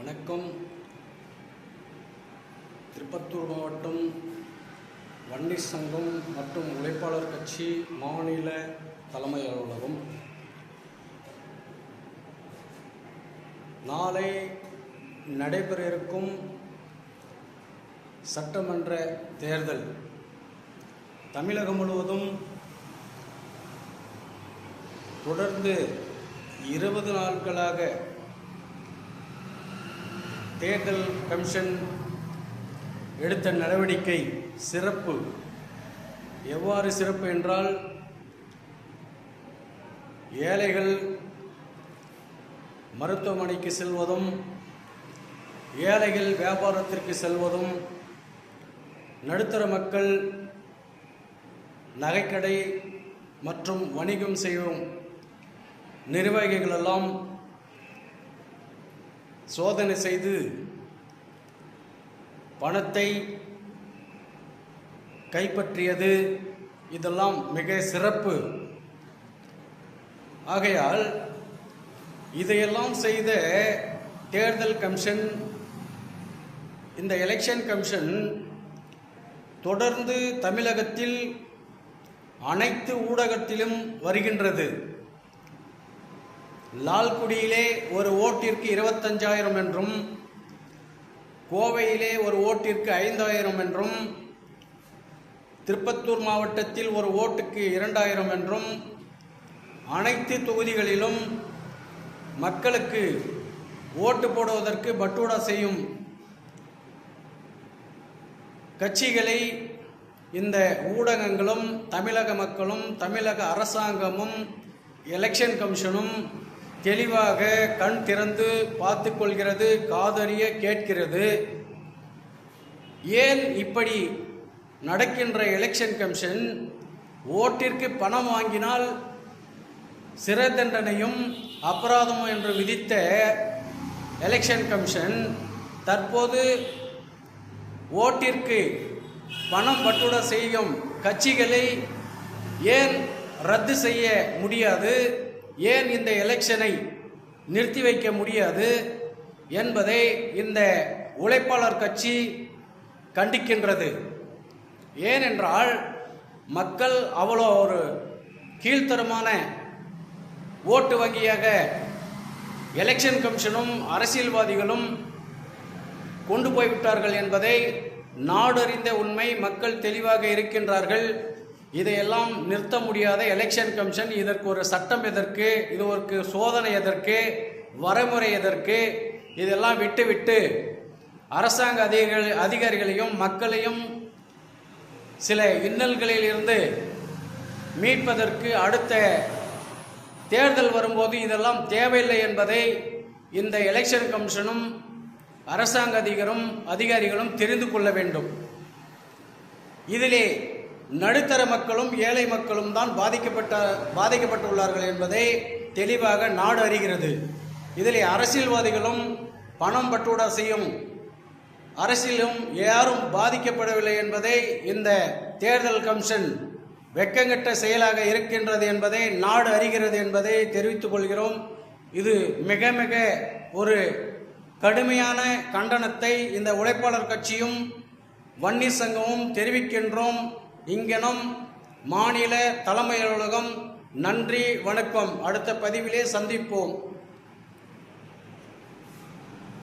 வணக்கம். திருப்பத்தூர் மாவட்டம் வன்னியர் சங்கம் மற்றும் உழைப்பாளர் கட்சி மாநில தலைமை அலுவலகம். நாளை நடைபெற இருக்கும் சட்டமன்ற தேர்தல் தமிழகம் முழுவதும் தொடர்ந்து 20 நாட்களாக தேர்தல் கமிஷன் எடுத்த நடவடிக்கை சிறப்பு. எவ்வாறு சிறப்பு என்றால், ஏழைகள் மருத்துவமனைக்கு செல்வதும், ஏழைகள் வியாபாரத்திற்கு செல்வதும், நடுத்தர மக்கள் நகைக்கடை மற்றும் வணிகம் செய்யும் நிர்வாகிகளெல்லாம் சோதனை செய்து பணத்தை கைப்பற்றியது. இதெல்லாம் மிக சிறப்பு. ஆகையால் இதையெல்லாம் செய்த தேர்தல் கமிஷன், இந்த எலெக்ஷன் கமிஷன் தொடர்ந்து தமிழகத்தில் அனைத்து ஊடகத்திலும் வருகின்றது. லால்குடியிலே ஒரு ஓட்டிற்கு 25,000 என்றும், கோவையிலே ஒரு ஓட்டிற்கு 5,000 என்றும், திருப்பத்தூர் மாவட்டத்தில் ஒரு ஓட்டுக்கு 2,000 என்றும், அனைத்து தொகுதிகளிலும் மக்களுக்கு ஓட்டு போடுவதற்கு பட்டூடா செய்யும் கட்சிகளை இந்த ஊடகங்களும், தமிழக மக்களும், தமிழக அரசாங்கமும், எலெக்ஷன் கமிஷனும் தெளிவாக கண் திறந்து பார்த்து கொள்கிறது, காதறிய கேட்கிறது. ஏன் இப்படி நடக்கின்ற எலெக்ஷன் கமிஷன் ஓட்டிற்கு பணம் வாங்கினால் சிறை தண்டனையும் அபராதமும் என்று விதித்த எலெக்ஷன் கமிஷன் தற்போது ஓட்டிற்கு பணம் பட்டுட செய்யும் கட்சிகளை ஏன் ரத்து செய்ய முடியாது, ஏன் இந்த எலெக்ஷனை நிறுத்தி வைக்க முடியாது என்பதை இந்த உழைப்பாளர் கட்சி கண்டிக்கின்றது. ஏனென்றால் மக்கள் அவ்வளோ ஒரு கீழ்த்தரமான ஓட்டு வங்கியாக எலெக்ஷன் கமிஷனும் அரசியல்வாதிகளும் கொண்டு போய்விட்டார்கள் என்பதை நாடறிந்த உண்மை. மக்கள் தெளிவாக இருக்கின்றார்கள். இதையெல்லாம் நிறுத்த முடியாத எலெக்ஷன் கமிஷன் இதற்கு ஒரு சட்டம் எதற்கு, இது ஒரு சோதனை எதற்கு, வரைமுறை எதற்கு? இதெல்லாம் விட்டுவிட்டு அரசாங்க அதிகாரிகளையும் மக்களையும் சில இன்னல்களில் இருந்து மீட்பதற்கு அடுத்த தேர்தல் வரும்போது இதெல்லாம் தேவையில்லை என்பதை இந்த எலெக்ஷன் கமிஷனும் அரசாங்க அதிகாரிகளும் தெரிந்து கொள்ள வேண்டும். இதிலே நடுத்தர மக்களும் ஏழை மக்களும் தான் பாதிக்கப்பட்டுள்ளார்கள் என்பதை தெளிவாக நாடு அறிகிறது. இதிலே அரசியல்வாதிகளும் பணம் பட்டுடா செய்யும் அரசியலும் யாரும் பாதிக்கப்படவில்லை என்பதை இந்த தேர்தல் கமிஷன் வெட்கங்கெட்ட செயலாக இருக்கின்றது என்பதை நாடு அறிகிறது என்பதை தெரிவித்துக் கொள்கிறோம். இது மிக மிக ஒரு கடுமையான கண்டனத்தை இந்த உழைப்பாளர் கட்சியும் வன்னியர் சங்கமும் தெரிவிக்கின்றோம். இங்கனம் மாநில தலைமை அலுவலகம். நன்றி, வணக்கம். அடுத்த பதிவிலே சந்திப்போம்.